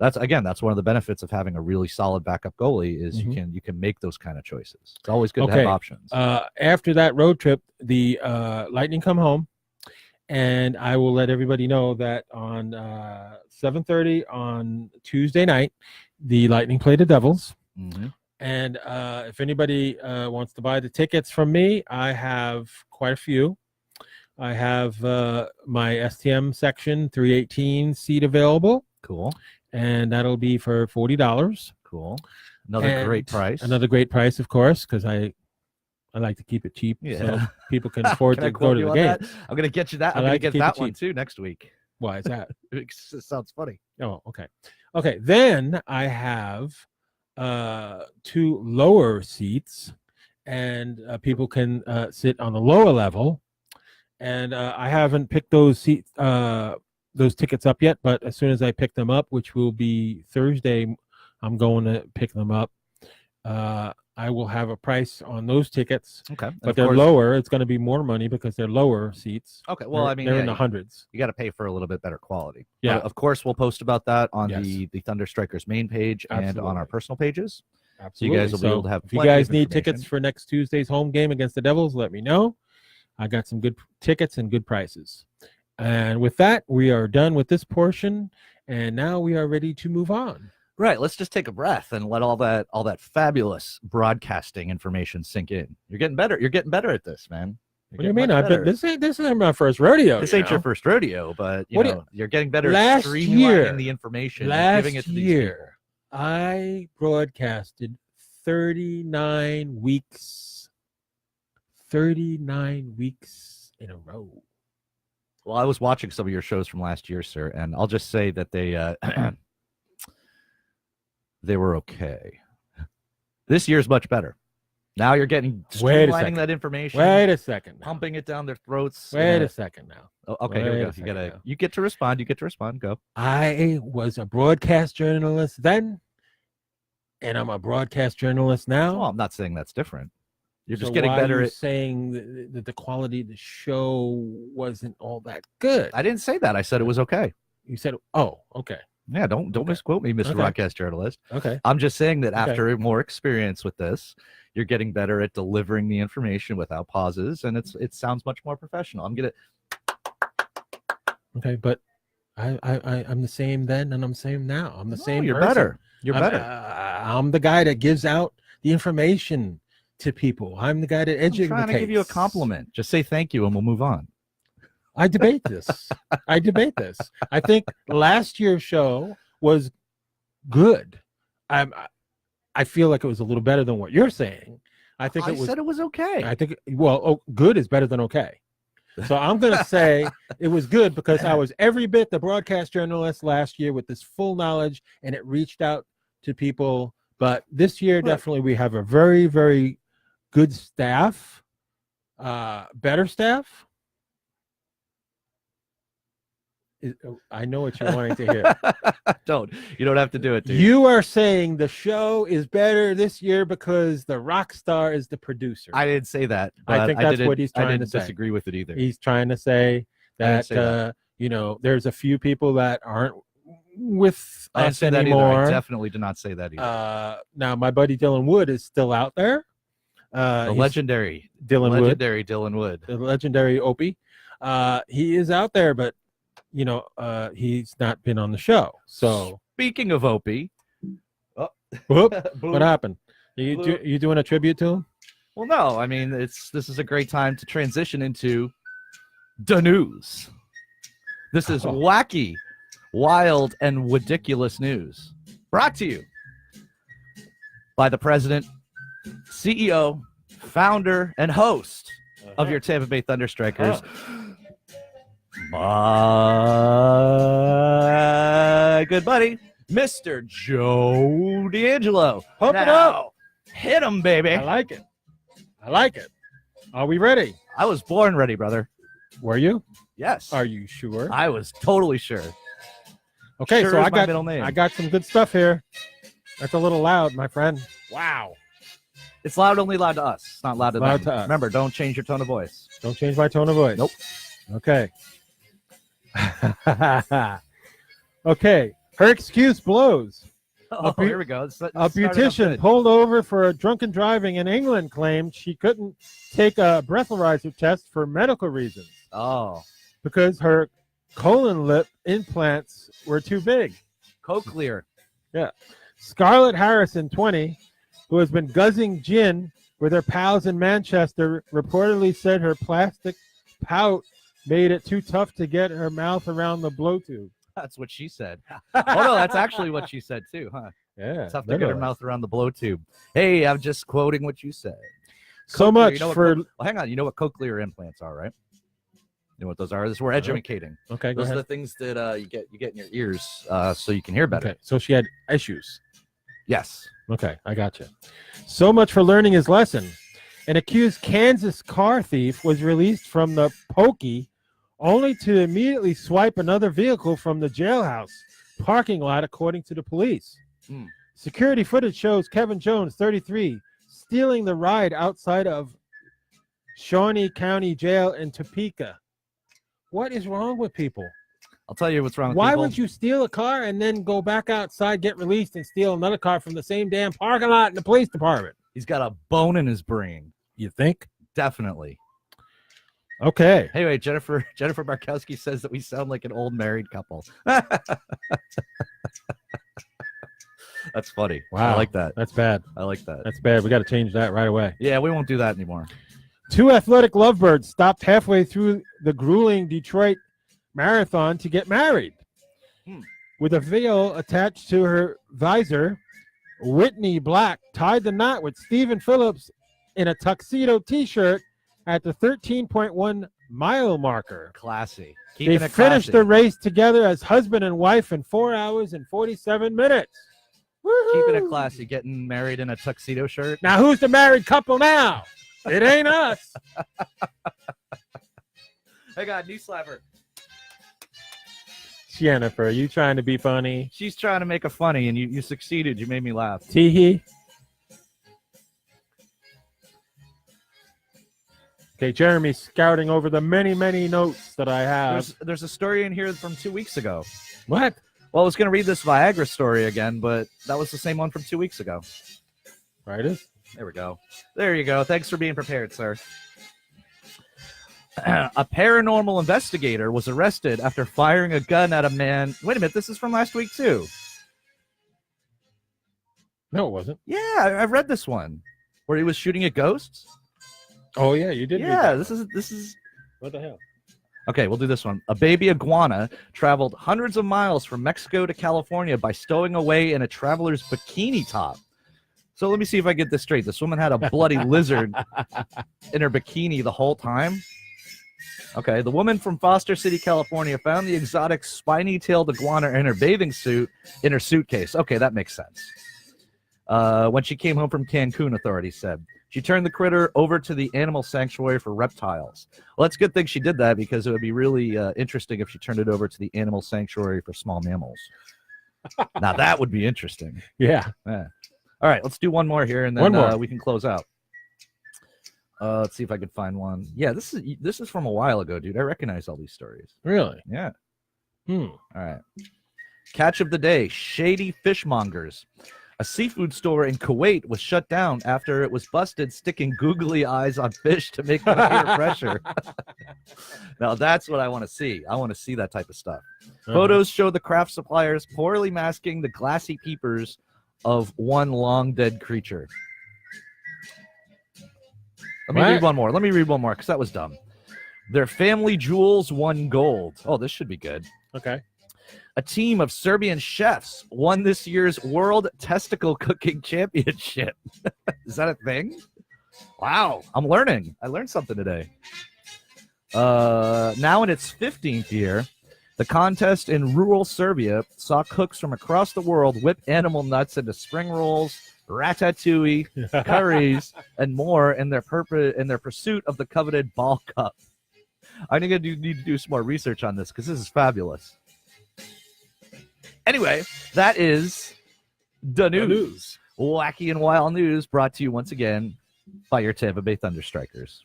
that's one of the benefits of having a really solid backup goalie is you can make those kind of choices. It's always good to have options. After that road trip, the Lightning come home, and I will let everybody know that on 7:30 on Tuesday night, the Lightning play the Devils. Mm-hmm. And if anybody wants to buy the tickets from me, I have quite a few. I have my STM section 318 seat available. Cool. And that'll be for $40. Cool. Another great price. Another great price, of course, because I like to keep it cheap so people can afford to go to the game. I'm going to get you that. I'm going to get that one too next week. Why is that? It sounds funny. Oh, okay. Okay, then I have 2 lower seats, and people can sit on the lower level. And I haven't picked those tickets up yet, but as soon as I pick them up, which will be Thursday, I'm going to pick them up. I will have a price on those tickets. Okay. But they're lower. It's going to be more money because they're lower seats. Okay. Well, they're in the hundreds. You got to pay for a little bit better quality. Yeah. Of course, we'll post about that on the ThunderStrikers main page and on our personal pages. Absolutely. So you guys will be able to have. If you guys need tickets for next Tuesday's home game against the Devils, let me know. I got some good tickets and good prices. And with that, we are done with this portion, and now we are ready to move on. Right. Let's just take a breath and let all that fabulous broadcasting information sink in. You're getting better. You're getting better at this, man. What do you mean? This ain't my first rodeo. This ain't your first rodeo, but you're getting better at streamlining the information and giving it to these people. I broadcasted 39 weeks. 39 weeks in a row. Well, I was watching some of your shows from last year, sir, and I'll just say that they were okay. This year's much better. Now you're getting streamlining that information. Wait a second. Pumping it down their throats. Wait a second now. Oh, okay, here we go. You get to respond. You get to respond. Go. I was a broadcast journalist then, and I'm a broadcast journalist now. Well, I'm not saying that's different. You're just getting better at saying that the quality of the show wasn't all that good. I didn't say that. I said it was okay. You said, oh, okay. Yeah, don't misquote me, Mr. Broadcast Journalist. Okay. I'm just saying that after more experience with this, you're getting better at delivering the information without pauses, and it sounds much more professional. I'm gonna. Okay, but I'm the same then, and I'm the same now. I'm the same. You're person. better. You're better. I'm the guy that gives out the information to people. I'm the guy that educates. I'm trying to give you a compliment. Just say thank you, and we'll move on. I debate this. I think last year's show was good. I feel like it was a little better than what you're saying. I said it was okay. I think good is better than okay. So I'm going to say it was good because I was every bit the broadcast journalist last year with this full knowledge, and it reached out to people. But this year, definitely, we have a very, very good staff, better staff. I know what you're wanting to hear. You don't have to do it, dude. You are saying the show is better this year because the rock star is the producer. I didn't say that. I think that's what he's trying to say. I didn't disagree with it either. He's trying to say that, there's a few people that aren't with us anymore. I definitely did not say that either. Now, my buddy Dylan Wood is still out there. The legendary Dylan Wood. Dylan Wood. The legendary Opie. He is out there, but he's not been on the show. So speaking of Opie, what happened? You doing a tribute to him? Well, no. I mean, this is a great time to transition into the news. This is wacky, wild, and ridiculous news. Brought to you by the president, CEO, founder, and host of your Tampa Bay ThunderStrikers. My good buddy, Mr. Joe D'Angelo. Pump it up. Hit him, baby. I like it. Are we ready? I was born ready, brother. Were you? Yes. Are you sure? I was totally sure. Okay, sure so I got some good stuff here. That's a little loud, my friend. Wow. It's only loud to us. It's not loud to them. To us. Remember, don't change your tone of voice. Don't change my tone of voice. Nope. Okay. Okay. Her excuse blows. Here we go. A beautician pulled over for drunken driving in England claimed she couldn't take a breathalyzer test for medical reasons. Oh. Because her colon lip implants were too big. Cochlear. Yeah. Scarlett Harrison, 20, who has been guzzing gin with her pals in Manchester, reportedly said her plastic pout made it too tough to get her mouth around the blow tube. That's what she said. Oh, no, that's actually what she said, too, huh? Yeah. Tough to get her mouth around the blow tube. Hey, I'm just quoting what you said. So Cochlear, much for... Well, hang on. You know what cochlear implants are, right? You know what those are? We're educating. Okay, those are the things that you get in your ears so you can hear better. Okay, so she had issues. Yes. Okay, I got you. So much for learning his lesson. An accused Kansas car thief was released from the pokey only to immediately swipe another vehicle from the jailhouse parking lot, according to the police. Security footage shows Kevin Jones, 33, stealing the ride outside of Shawnee County Jail in Topeka. What is wrong with people? I'll tell you what's wrong with Why people. would you steal a car and then go back outside, get released, and steal another car from the same damn parking lot in the police department? He's got a bone in his brain. You think? Definitely. Okay. Hey, wait, Jennifer Barkowski says that we sound like an old married couple. That's funny. Wow. I like that. That's bad. I like that. That's bad. We got to change that right away. Yeah, we won't do that anymore. 2 athletic lovebirds stopped halfway through the grueling Detroit marathon to get married. With a veil attached to her visor, Whitney Black tied the knot with Stephen Phillips in a tuxedo T-shirt at the 13.1 mile marker. Classy. They finished the race together as husband and wife in 4 hours and 47 minutes. Woo-hoo! Keeping it classy, getting married in a tuxedo shirt. Now, who's the married couple now? It ain't us. I got knee slapper. Jennifer, are you trying to be funny? She's trying to make a funny, and you succeeded. You made me laugh. Tee-hee. Okay, Jeremy's scouting over the many, many notes that I have. There's a story in here from 2 weeks ago. What? Well, I was going to read this Viagra story again, but that was the same one from 2 weeks ago. Right, it is. There we go. There you go. Thanks for being prepared, sir. A paranormal investigator was arrested after firing a gun at a man. Wait a minute. This is from last week, too. No, it wasn't. Yeah, I read this one where he was shooting at ghosts. Oh, yeah, you did. Yeah, this is. What the hell? Okay, we'll do this one. A baby iguana traveled hundreds of miles from Mexico to California by stowing away in a traveler's bikini top. So let me see if I get this straight. This woman had a bloody lizard in her bikini the whole time. Okay, the woman from Foster City, California found the exotic spiny-tailed iguana in her bathing suit in her suitcase. Okay, that makes sense. When she came home from Cancun, authorities said. She turned the critter over to the animal sanctuary for reptiles. Well, it's a good thing she did that because it would be really interesting if she turned it over to the animal sanctuary for small mammals. Now, that would be interesting. Yeah. All right, let's do one more here, and then we can close out. Let's see if I can find one. Yeah, this is from a while ago, dude. I recognize all these stories. Really? Yeah. All right. Catch of the day, shady fishmongers. A seafood store in Kuwait was shut down after it was busted sticking googly eyes on fish to make them appear fresher. Now, that's what I want to see. I want to see that type of stuff. Photos show the craft suppliers poorly masking the glassy peepers of one long-dead creature. Let me read one more because that was dumb. Their family jewels won gold. Oh, this should be good. Okay. A team of Serbian chefs won this year's World Testicle Cooking Championship. Is that a thing? Wow, I'm learning. I learned something today. Now in its 15th year, the contest in rural Serbia saw cooks from across the world whip animal nuts into spring rolls, ratatouille, curries, and more in their pursuit of the coveted ball cup. I think I need to do some more research on this because this is fabulous. Anyway, that is the news. Wacky and wild news brought to you once again by your Tampa Bay ThunderStrikers.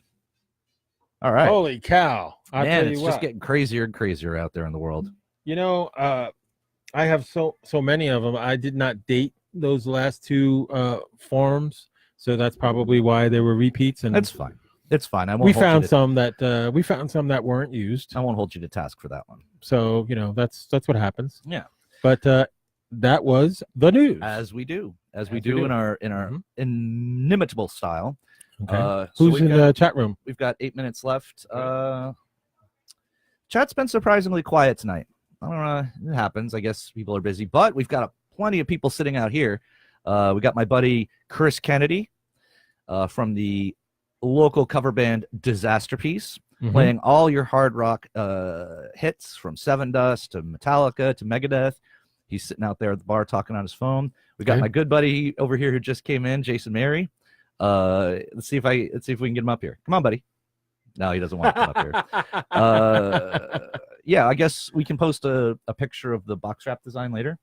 All right. Holy cow. Man, it's just getting crazier and crazier out there in the world. You know, I have so many of them. I did not date those last two forms, so that's probably why there were repeats. And that's fine. It's fine. We found some that weren't used. I won't hold you to task for that one. So, you know, that's what happens. Yeah. But that was the news. As we do in our inimitable style. Okay. Who's in the chat room? We've got 8 minutes left. Chat's been surprisingly quiet tonight. I don't know. It happens. I guess people are busy, but we've got plenty of people sitting out here. We got my buddy Chris Kennedy from the local cover band Disaster Piece, playing all your hard rock hits from Seven Dust to Metallica to Megadeth. He's sitting out there at the bar talking on his phone. We got my good buddy over here who just came in, Jason Mary. Let's see if we can get him up here. Come on, buddy. No, he doesn't want to come up here. Yeah, I guess we can post a picture of the box wrap design later.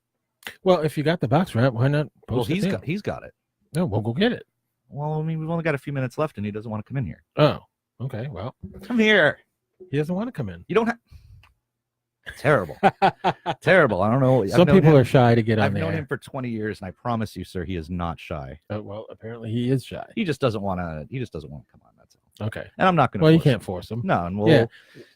Well, if you got the box wrap, why not post it? He's got it. No, we'll go get it. Well, I mean, we've only got a few minutes left, and he doesn't want to come in here. Oh, okay. Well, come here. He doesn't want to come in. You don't have. Terrible. Terrible. I don't know. Some people are shy to get on there. I've known him for 20 years, and I promise you, sir, he is not shy. Well, apparently he is shy. He just doesn't want to. He just doesn't want to come on. That's all. Okay. And I'm not going to. Well, you can't force him. No, and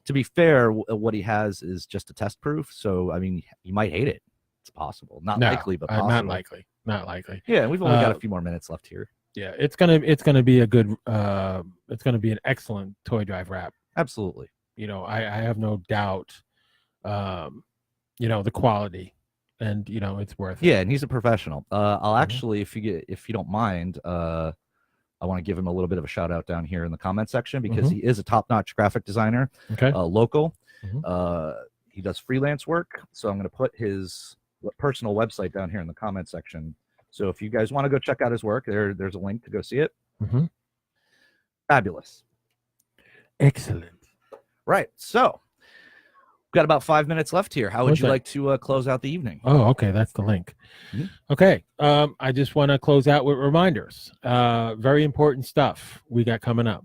to be fair, what he has is just a test proof. So I mean, he might hate it. It's possible. Not likely, but possible. Not likely. Not likely. Yeah, we've only got a few more minutes left here. Yeah, it's gonna be a good. It's gonna be an excellent toy drive wrap. Absolutely. You know, I have no doubt. You know, the quality, and you know, it's worth it. Yeah, and he's a professional. I'll actually, if you don't mind, I want to give him a little bit of a shout out down here in the comment section because he is a top-notch graphic designer. Okay. Local. He does freelance work, so I'm going to put his personal website down here in the comment section. So if you guys want to go check out his work, there's a link to go see it. Fabulous. Excellent. Right. So we've got about 5 minutes left here. How would you like to close out the evening? Oh, okay. That's the link. Okay. I just want to close out with reminders. Very important stuff we got coming up.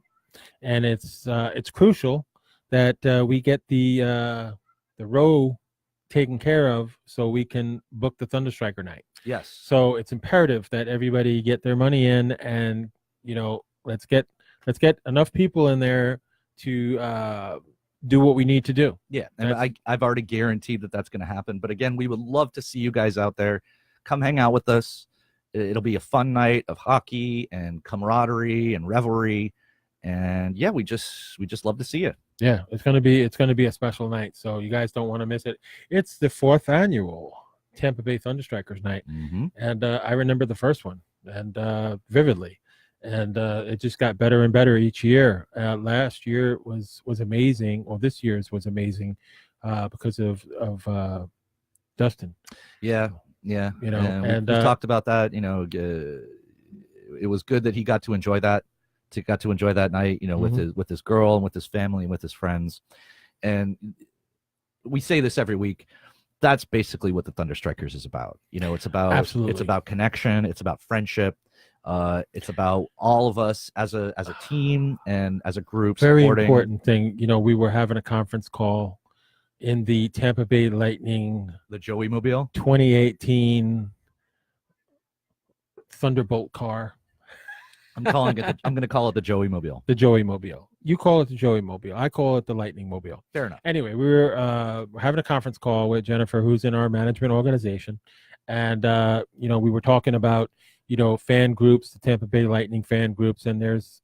And it's crucial that we get the row taken care of so we can book the ThunderStriker night. Yes. So it's imperative that everybody get their money in, and you know, let's get enough people in there to do what we need to do. Yeah, and I've already guaranteed that that's going to happen. But again, we would love to see you guys out there. Come hang out with us. It'll be a fun night of hockey and camaraderie and revelry. And yeah, we just love to see you. Yeah, it's gonna be a special night. So you guys don't want to miss it. It's the 4th annual Tampa Bay ThunderStrikers night, and I remember the first one and vividly. And it just got better and better each year. Last year was amazing, or this year's was amazing because of Dustin. Yeah, Yeah, and we talked about that. It was good that he got to enjoy that. Got to enjoy that night. With his girl and with his family and with his friends. And we say this every week. That's basically what the ThunderStrikers is about. It's about Absolutely. It's about connection. It's about friendship. It's about all of us as a team and as a group. Very supporting. Important thing. We were having a conference call in the Tampa Bay Lightning, the Joey Mobile 2018 Thunderbolt car. I'm going to call it the Joey Mobile. The Joey Mobile. You call it the Joey Mobile. I call it the Lightning Mobile. Fair enough. Anyway, we were having a conference call with Jennifer, who's in our management organization. And, we were talking about, fan groups, the Tampa Bay Lightning fan groups. And there's...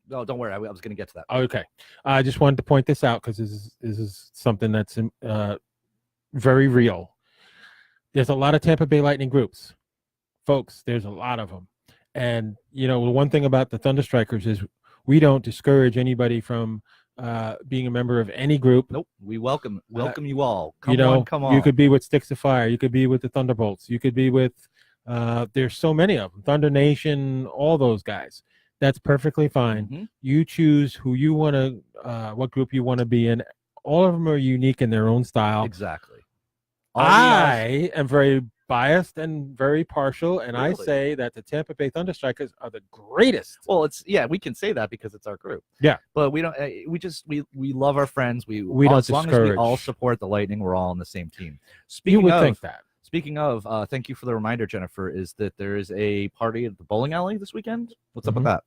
No, don't worry. I was going to get to that. Okay. I just wanted to point this out because this is something that's very real. There's a lot of Tampa Bay Lightning groups. Folks, there's a lot of them. And, the one thing about the ThunderStrikers is we don't discourage anybody from being a member of any group. Nope. We welcome you all. Come on. You could be with Sticks of Fire. You could be with the Thunderbolts. You could be with, there's so many of them. Thunder Nation, all those guys. That's perfectly fine. Mm-hmm. You choose who you want to, what group you want to be in. All of them are unique in their own style. Exactly. I am very biased and very partial, and really? I say that the Tampa Bay ThunderStrikers are the greatest. Well, we can say that because it's our group. Yeah, but we don't. We love our friends. We don't as long as we all support the Lightning, we're all on the same team. You would think that. Speaking of, thank you for the reminder, Jennifer. Is that there is a party at the bowling alley this weekend? What's up with that?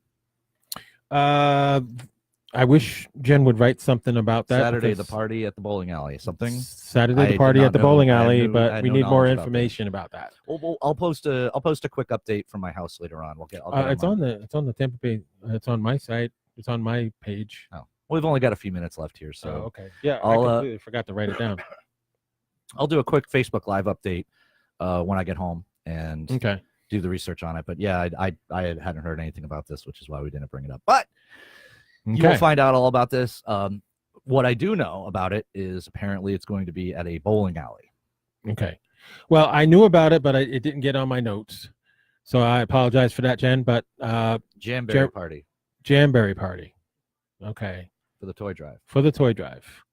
I wish Jen would write something about that. Saturday, the party at the bowling alley. Something. Saturday, the party at the bowling alley, but we need more information about that. Well, I'll post a quick update from my house later on. It's on the Tampa Bay. It's on my site. It's on my page. Oh, well, we've only got a few minutes left here, so okay. Yeah, I completely forgot to write it down. I'll do a quick Facebook Live update when I get home and do the research on it. But yeah, I hadn't heard anything about this, which is why we didn't bring it up. But you will find out all about this. What I do know about it is apparently it's going to be at a bowling alley. Okay. Well, I knew about it, but it didn't get on my notes. So I apologize for that, Jen. But Jamberry party. Jamberry party. Okay. For the toy drive.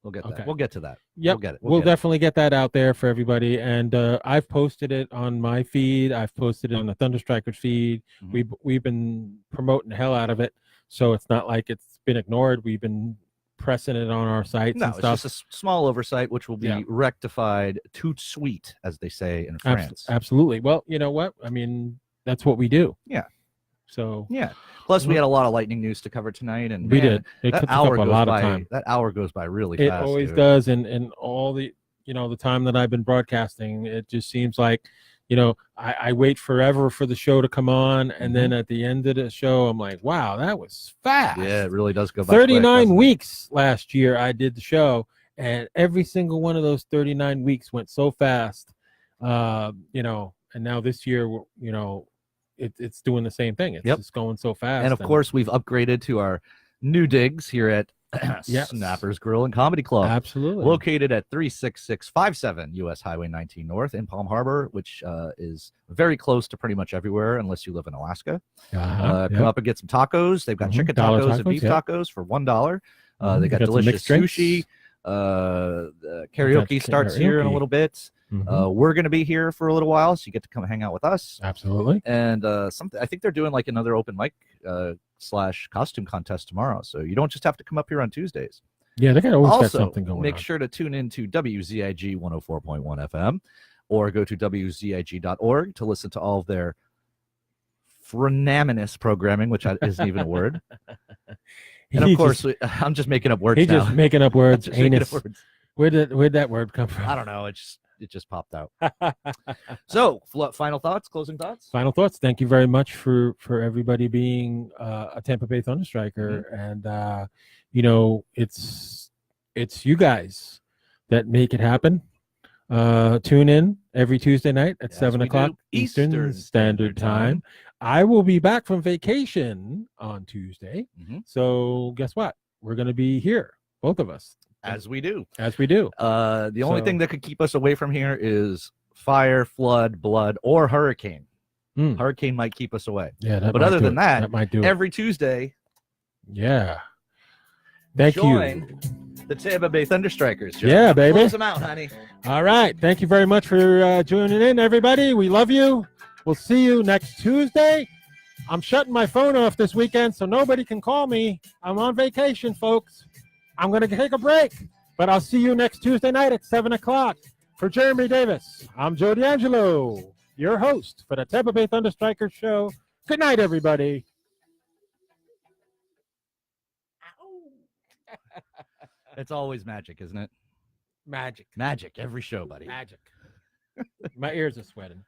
We'll get that. We'll get to that. Yep. We'll definitely get that out there for everybody. And I've posted it on my feed. I've posted it on the ThunderStrikers feed. Mm-hmm. We've been promoting the hell out of it. So it's not like it's been ignored. We've been pressing it on our sites and stuff. It's just a small oversight, which will be rectified tout suite, as they say in France. Absolutely. Well, you know what? I mean, that's what we do. Yeah. So plus we had a lot of Lightning news to cover tonight, and we did. It that took hour up a lot of time. That hour goes by really fast. It always does, and all the the time that I've been broadcasting, it just seems like I wait forever for the show to come on, and then at the end of the show, I'm like, wow, that was fast. Yeah, it really does go by 39 quick, weeks last year I did the show, and every single one of those 39 weeks went so fast. And now this year, it's doing the same thing. It's just going so fast. And of course, we've upgraded to our new digs here at Snappers Grill and Comedy Club. Absolutely. Located at 36657 US Highway 19 North in Palm Harbor, which is very close to pretty much everywhere unless you live in Alaska. Come up and get some tacos. They've got chicken tacos and beef tacos for $1. They got delicious sushi. Karaoke starts here in a little bit. We're going to be here for a little while, so you get to come hang out with us. Absolutely. And I think they're doing like another open mic / costume contest tomorrow, so you don't just have to come up here on Tuesdays. Yeah, they got always got something going on. Make sure to tune in to WZIG 104.1 FM or go to WZIG.org to listen to all of their phenomenous programming, which isn't even a word. And of course, I'm just making up words. He's just making up words. Anus. Where'd that word come from? I don't know. It just popped out. So, final thoughts, closing thoughts? Final thoughts. Thank you very much for everybody being a Tampa Bay ThunderStriker. And, it's you guys that make it happen. Tune in every Tuesday night at 7 o'clock Eastern Standard Time. I will be back from vacation on Tuesday. So guess what? We're going to be here, both of us. As we do. The only thing that could keep us away from here is fire, flood, blood, or hurricane. Hmm. Hurricane might keep us away. Yeah, but other than that, might do every Tuesday, yeah. Thank join you. the Tampa Bay ThunderStrikers. Joe. Yeah, baby. Close them out, honey. All right. Thank you very much for tuning in, everybody. We love you. We'll see you next Tuesday. I'm shutting my phone off this weekend, so nobody can call me. I'm on vacation, folks. I'm going to take a break, but I'll see you next Tuesday night at 7 o'clock. For Jeremy Davis, I'm Joe D'Angelo, your host for the Tampa Bay ThunderStrikers show. Good night, everybody. It's always magic, isn't it? Magic. Magic every show, buddy. Magic. My ears are sweating.